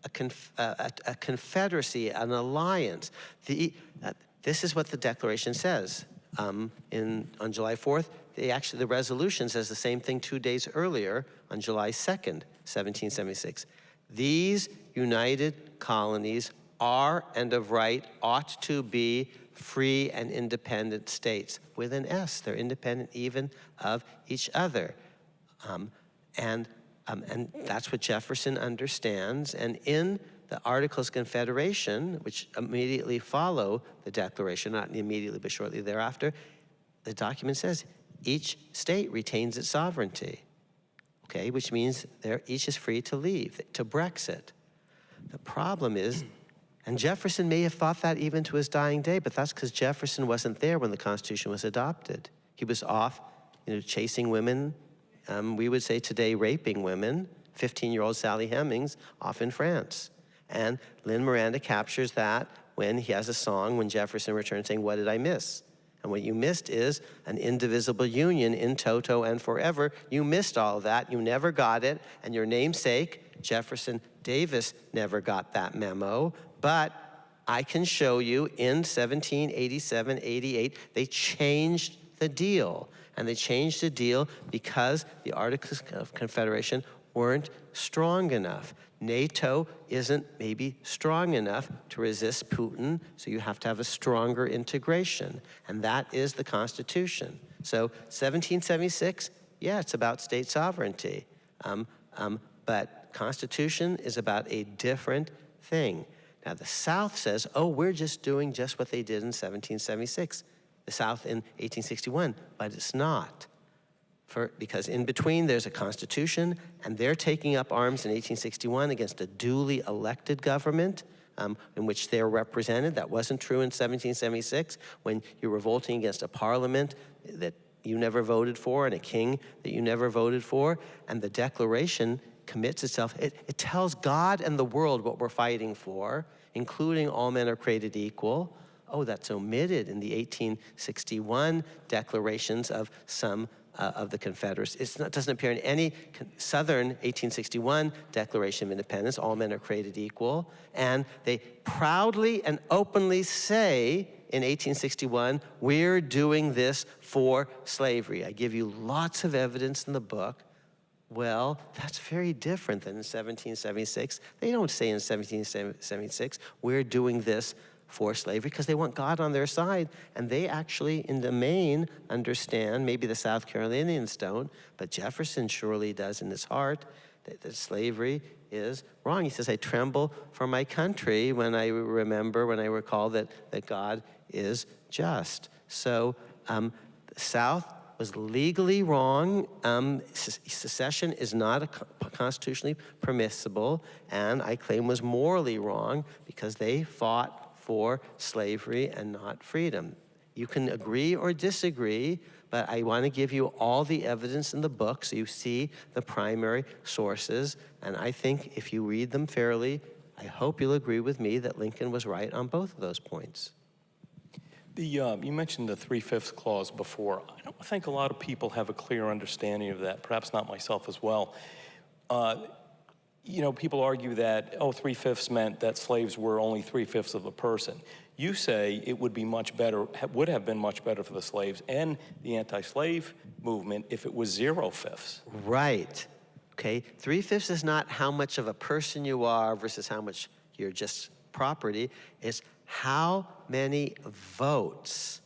a confederacy, an alliance. This is what the Declaration says. On July 4th, the resolution says the same thing 2 days earlier on July 2nd, 1776. These united colonies are and of right ought to be free and independent states. With an S, they're independent even of each other. And that's what Jefferson understands. And in the Articles of Confederation, which immediately follow the Declaration, not immediately but shortly thereafter, the document says each state retains its sovereignty, okay, which means each is free to leave, to Brexit. The problem is, and Jefferson may have thought that even to his dying day, but that's because Jefferson wasn't there when the Constitution was adopted. He was off, chasing women, we would say today raping women, 15-year-old Sally Hemings off in France. And Lin-Miranda captures that when he has a song when Jefferson returns saying, "What did I miss?" And what you missed is an indivisible union in toto and forever. You missed all of that. You never got it. And your namesake, Jefferson Davis, never got that memo. But I can show you in 1787, 88, they changed the deal. And they changed the deal because the Articles of Confederation weren't strong enough. NATO isn't maybe strong enough to resist Putin, so you have to have a stronger integration. And that is the Constitution. So 1776, yeah, it's about state sovereignty. But Constitution is about a different thing. Now the South says, oh, we're just doing just what they did in 1776. The South in 1861, but it's not. Because in between there's a constitution, and they're taking up arms in 1861 against a duly elected government in which they're represented. That wasn't true in 1776 when you're revolting against a parliament that you never voted for and a king that you never voted for. And the Declaration commits itself, it tells God and the world what we're fighting for, including all men are created equal. Oh, that's omitted in the 1861 declarations of some of the Confederacy. It doesn't appear in any Southern 1861 Declaration of Independence, all men are created equal. And they proudly and openly say in 1861, we're doing this for slavery. I give you lots of evidence in the book. Well, that's very different than in 1776. They don't say in 1776, we're doing this for slavery, because they want God on their side. And they actually, in the main, understand, maybe the South Carolinians don't, but Jefferson surely does in his heart, that slavery is wrong. He says, I tremble for my country when I recall that God is just. So the South was legally wrong. Secession is not constitutionally permissible, and I claim was morally wrong because they fought for slavery and not freedom. You can agree or disagree, but I want to give you all the evidence in the book so you see the primary sources. And I think if you read them fairly, I hope you'll agree with me that Lincoln was right on both of those points. You mentioned the 3/5 clause before. I don't think a lot of people have a clear understanding of that, perhaps not myself as well. People argue that, 3/5 meant that slaves were only 3/5 of a person. You say it would be much better, would have been much better for the slaves and the anti-slave movement if it was 0/5. Right. Okay. 3/5 is not how much of a person you are versus how much you're just property. It's how many votes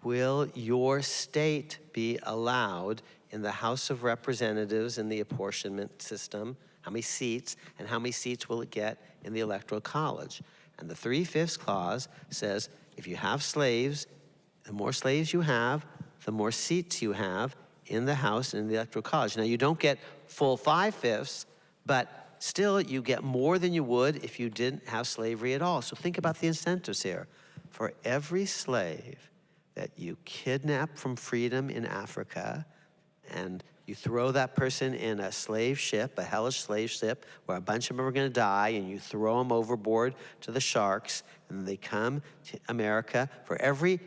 will your state be allowed in the House of Representatives in the apportionment system? How many seats, and how many seats will it get in the Electoral College? And the 3/5 clause says if you have slaves, the more slaves you have, the more seats you have in the House and in the Electoral College. Now, you don't get full 5/5, but still you get more than you would if you didn't have slavery at all. So think about the incentives here. For every slave that you kidnap from freedom in Africa, and you throw that person in a slave ship, a hellish slave ship, where a bunch of them are going to die, and you throw them overboard to the sharks, and they come to America. For every,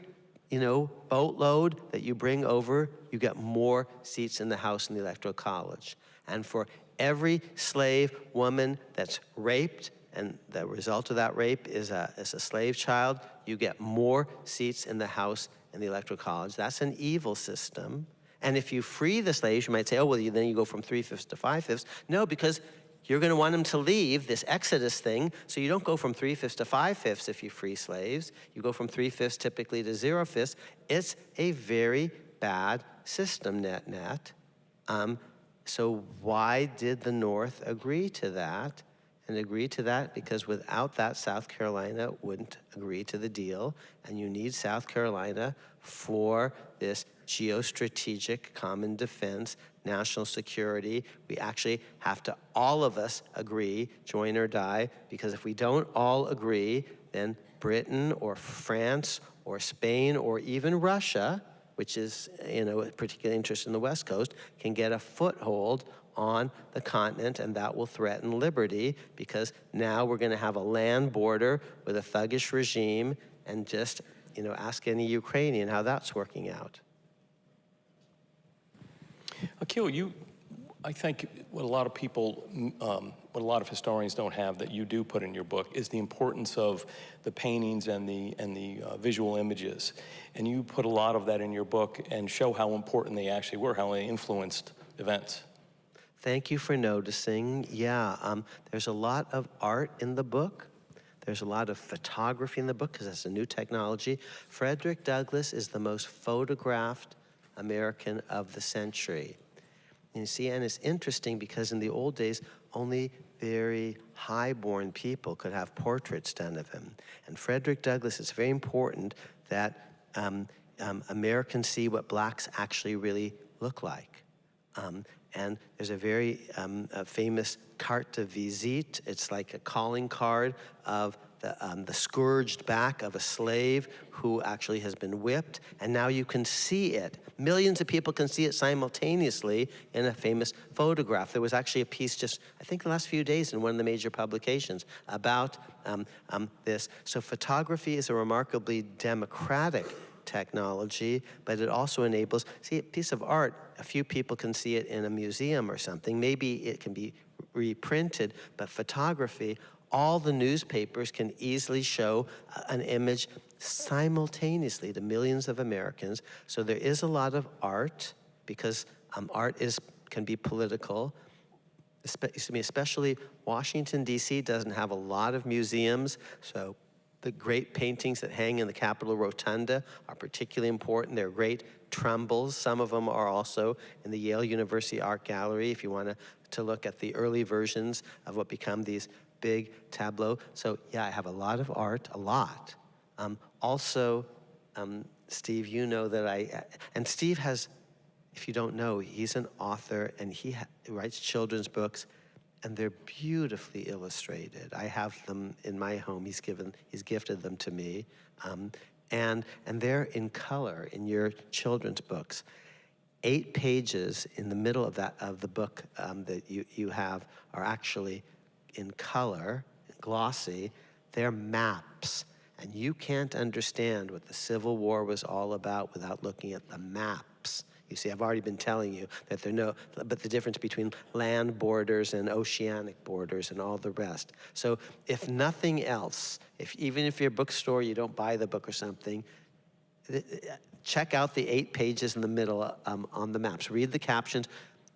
boatload that you bring over, you get more seats in the House and the Electoral College. And for every slave woman that's raped, and the result of that rape is a slave child, you get more seats in the House and the Electoral College. That's an evil system. And if you free the slaves, you might say, oh, well, then you go from 3/5 to 5/5. No, because you're going to want them to leave this Exodus thing, so you don't go from 3/5 to 5/5 if you free slaves. You go from 3/5 typically to 0/5. It's a very bad system, net. So why did the North agree to that? And agree to that because without that, South Carolina wouldn't agree to the deal. And you need South Carolina for this geostrategic common defense, national security. We actually have to, all of us, agree, join or die, because if we don't all agree, then Britain or France or Spain or even Russia, which is, a particular interest in the West Coast, can get a foothold on the continent, and that will threaten liberty, because now we're going to have a land border with a thuggish regime, and just, ask any Ukrainian how that's working out. Akhil, I think what a lot of people, what a lot of historians don't have that you do put in your book is the importance of the paintings and the visual images. And you put a lot of that in your book and show how important they actually were, how they influenced events. Thank you for noticing. Yeah, there's a lot of art in the book. There's a lot of photography in the book because that's a new technology. Frederick Douglass is the most photographed American of the century. And you see, and it's interesting because in the old days, only very high-born people could have portraits done of him. And Frederick Douglass, it's very important that Americans see what blacks actually really look like. And there's a very famous carte de visite. It's like a calling card of the scourged back of a slave who actually has been whipped, and now you can see it. Millions of people can see it simultaneously in a famous photograph. There was actually a piece just, I think, the last few days in one of the major publications about this. So photography is a remarkably democratic technology, but it also enables, see, a piece of art, a few people can see it in a museum or something. Maybe it can be reprinted, but photography, all the newspapers can easily show an image simultaneously to millions of Americans. So there is a lot of art, because art can be political. Especially Washington, D.C. doesn't have a lot of museums, so the great paintings that hang in the Capitol Rotunda are particularly important. They're great trumbles. Some of them are also in the Yale University Art Gallery, if you want to look at the early versions of what become these big tableaux. So yeah, I have a lot of art, a lot. Also, Steve, you know that and Steve has, if you don't know, he's an author, and he writes children's books, and they're beautifully illustrated. I have them in my home. He's gifted them to me, and they're in color in your children's books. 8 pages in the middle of the book that you have are actually in color, glossy. They're maps, and you can't understand what the Civil War was all about without looking at the maps. You see, I've already been telling you that but the difference between land borders and oceanic borders and all the rest. So if nothing else, even if you're a bookstore, you don't buy the book or something, check out the 8 pages in the middle on the maps. Read the captions.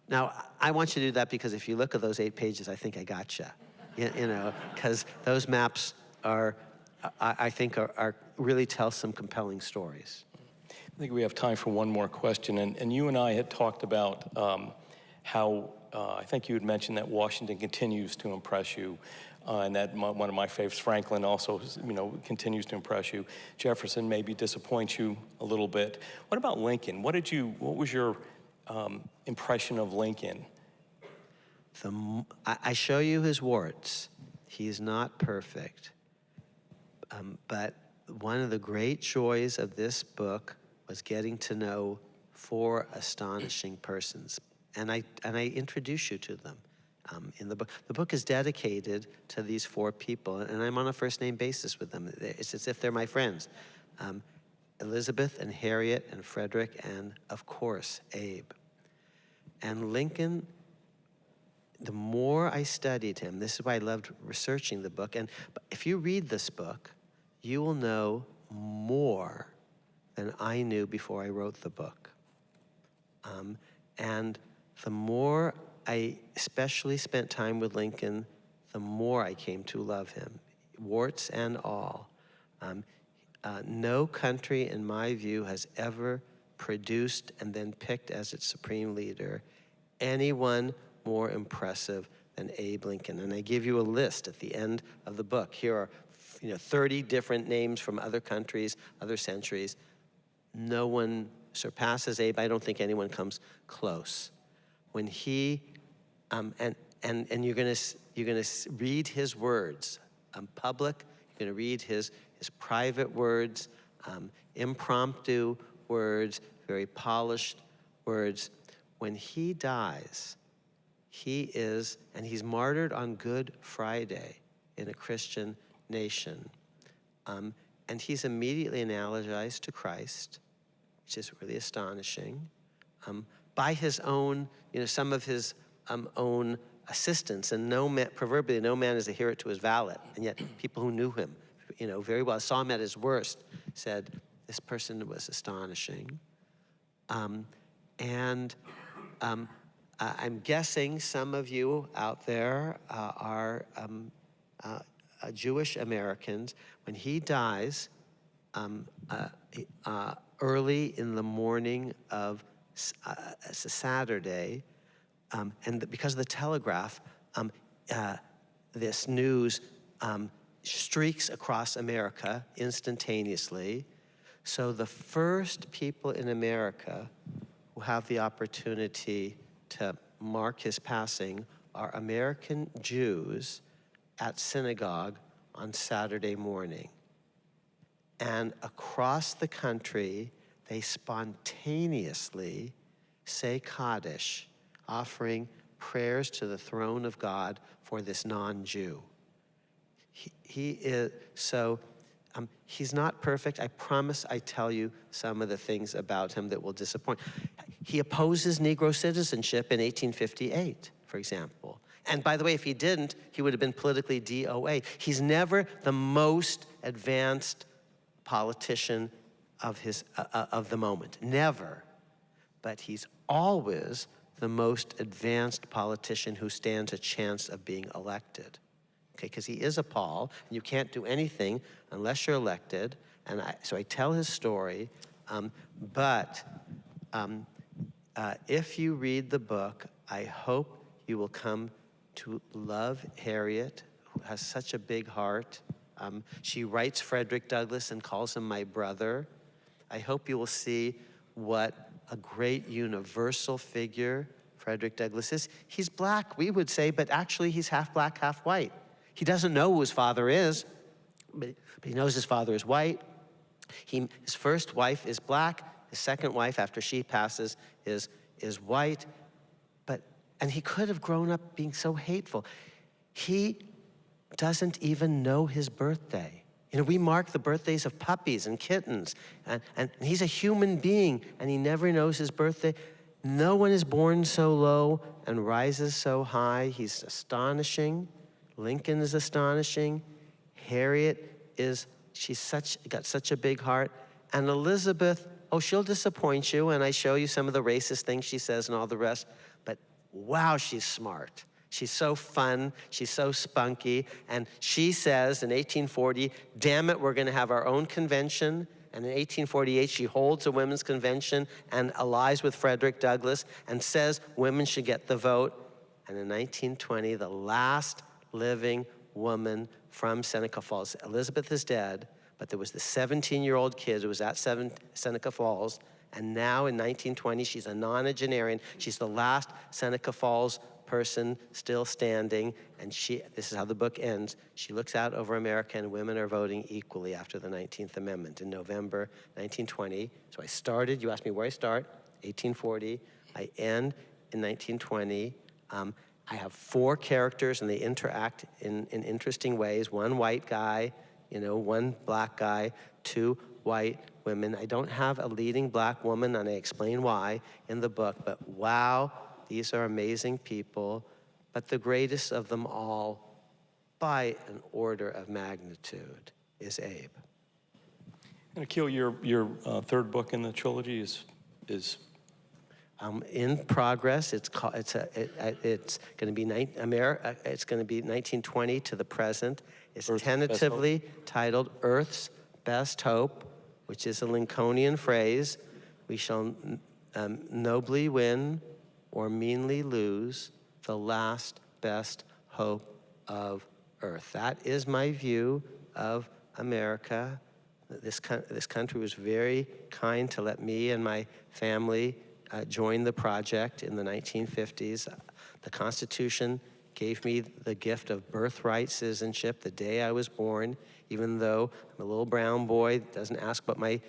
Now, I want you to do that because if you look at those 8 pages, I think I gotcha. Because those maps I think really tell some compelling stories. I think we have time for one more question, and you and I had talked about how I think you had mentioned that Washington continues to impress you, and that one of my favorites, Franklin, also continues to impress you. Jefferson maybe disappoints you a little bit. What about Lincoln? What was your impression of Lincoln? I show you his warts. He's not perfect, but one of the great joys of this book was getting to know 4 astonishing persons. And I introduce you to them in the book. The book is dedicated to these 4 people, and I'm on a first-name basis with them. It's as if they're my friends. Elizabeth and Harriet and Frederick and, of course, Abe. And Lincoln, the more I studied him, this is why I loved researching the book, and if you read this book, you will know more than I knew before I wrote the book. And the more I especially spent time with Lincoln, the more I came to love him, warts and all. No country, in my view, has ever produced and then picked as its supreme leader anyone more impressive than Abe Lincoln. And I give you a list at the end of the book. Here are 30 different names from other countries, other centuries. No one surpasses Abe. I don't think anyone comes close. When he, and you're gonna read his words, public, you're gonna read his private words, impromptu words, very polished words. When he dies, he's martyred on Good Friday in a Christian nation. And he's immediately analogized to Christ, which is really astonishing, by his own, some of his own assistants. And proverbially, no man is a hero to his valet. And yet people who knew him, very well, saw him at his worst, said, this person was astonishing. I'm guessing some of you out there are Jewish Americans. When he dies, early in the morning of Saturday, and because of the telegraph, this news streaks across America instantaneously. So the first people in America who have the opportunity to mark his passing are American Jews at synagogue on Saturday morning. And across the country, they spontaneously say Kaddish, offering prayers to the throne of God for this non-Jew. He's not perfect. I promise I tell you some of the things about him that will disappoint. He opposes Negro citizenship in 1858, for example. And by the way, if he didn't, he would have been politically DOA. He's never the most advanced politician of the moment, never. But he's always the most advanced politician who stands a chance of being elected. Okay, because he is a Paul, and you can't do anything unless you're elected. And so I tell his story, but if you read the book, I hope you will come to love Harriet, who has such a big heart. She writes Frederick Douglass and calls him my brother. I hope you will see what a great universal figure Frederick Douglass is. He's black, we would say, but actually he's half black, half white. He doesn't know who his father is, but he knows his father is white. His first wife is black. His second wife, after she passes, is white. And he could have grown up being so hateful. He doesn't even know his birthday. We mark the birthdays of puppies and kittens, and he's a human being, and he never knows his birthday. No one is born so low and rises so high. He's astonishing. Lincoln is astonishing. Harriet got such a big heart. And Elizabeth, she'll disappoint you, and I show you some of the racist things she says and all the rest, but wow, she's smart. She's so fun, she's so spunky, and she says in 1840, damn it, we're gonna have our own convention. And in 1848, she holds a women's convention and allies with Frederick Douglass and says women should get the vote. And in 1920, the last living woman from Seneca Falls, Elizabeth is dead, but there was the 17-year-old kid who was at Seneca Falls, and now in 1920, she's a nonagenarian. She's the last Seneca Falls person still standing, and this is how the book ends. She looks out over America, and women are voting equally after the 19th Amendment in November 1920. So I started, you asked me where I start, 1840. I end in 1920. I have 4 characters, and they interact in interesting ways. One white guy, one black guy, 2 white women. I don't have a leading black woman, and I explain why in the book, but wow, these are amazing people. But the greatest of them all, by an order of magnitude, is Abe. And Akhil, your third book in the trilogy is in progress. It's going to be 1920 to the present. It's tentatively titled Earth's Best Hope, which is a Lincolnian phrase. We shall nobly win or meanly lose the last best hope of Earth. That is my view of America. This country was very kind to let me and my family join the project in the 1950s. The Constitution gave me the gift of birthright citizenship the day I was born, even though I'm a little brown boy, doesn't ask what my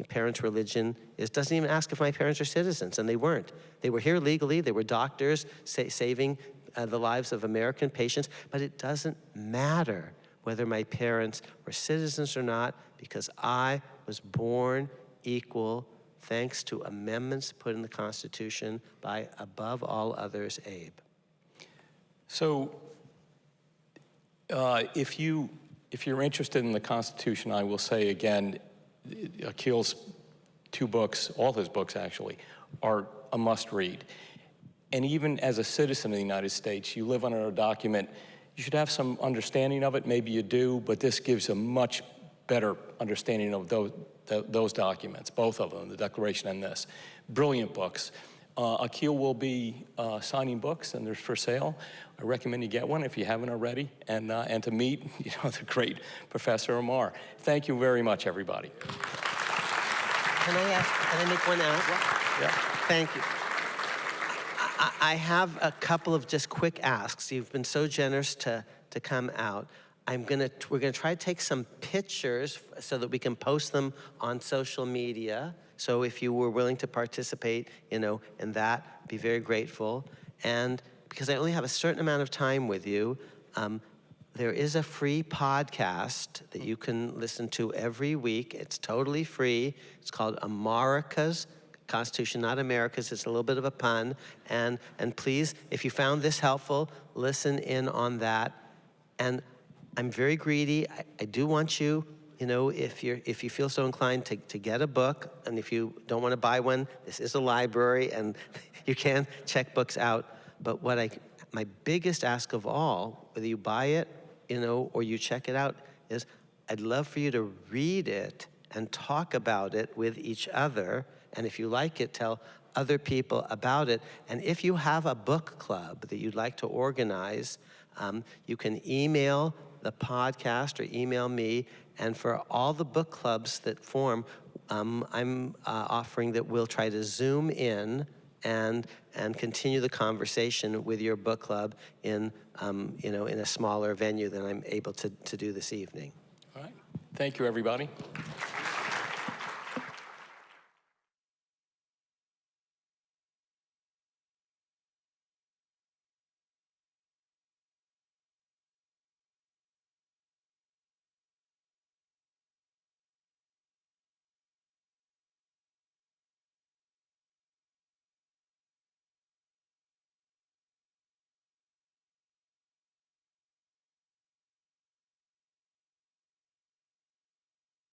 parents' religion is, doesn't even ask if my parents are citizens, and they weren't. They were here legally, they were doctors saving the lives of American patients, but it doesn't matter whether my parents were citizens or not, because I was born equal thanks to amendments put in the Constitution by, above all others, Abe. So if you're interested in the Constitution, I will say again, Akhil's 2 books, all his books actually, are a must-read. And even as a citizen of the United States, you live under a document, you should have some understanding of it, maybe you do, but this gives a much better understanding of those documents, both of them, the Declaration and this. Brilliant books. Akhil will be signing books, and they're for sale. I recommend you get one if you haven't already, and to meet the great Professor Amar. Thank you very much, everybody. Can I make one ask? Yeah. Thank you. I have a couple of just quick asks. You've been so generous to come out. We're gonna try to take some pictures so that we can post them on social media. So if you were willing to participate, in that, be very grateful. And because I only have a certain amount of time with you, there is a free podcast that you can listen to every week. It's totally free. It's called America's Constitution, not America's. It's a little bit of a pun. And please, if you found this helpful, listen in on that. And I'm very greedy. I do want you, if you feel so inclined to get a book, and if you don't want to buy one, this is a library and you can check books out. But my biggest ask of all, whether you buy it, or you check it out, is I'd love for you to read it and talk about it with each other. And if you like it, tell other people about it. And if you have a book club that you'd like to organize, you can email the podcast or email me. And for all the book clubs that form, I'm offering that we'll try to Zoom in and continue the conversation with your book club in a smaller venue than I'm able to do this evening. All right. Thank you, everybody.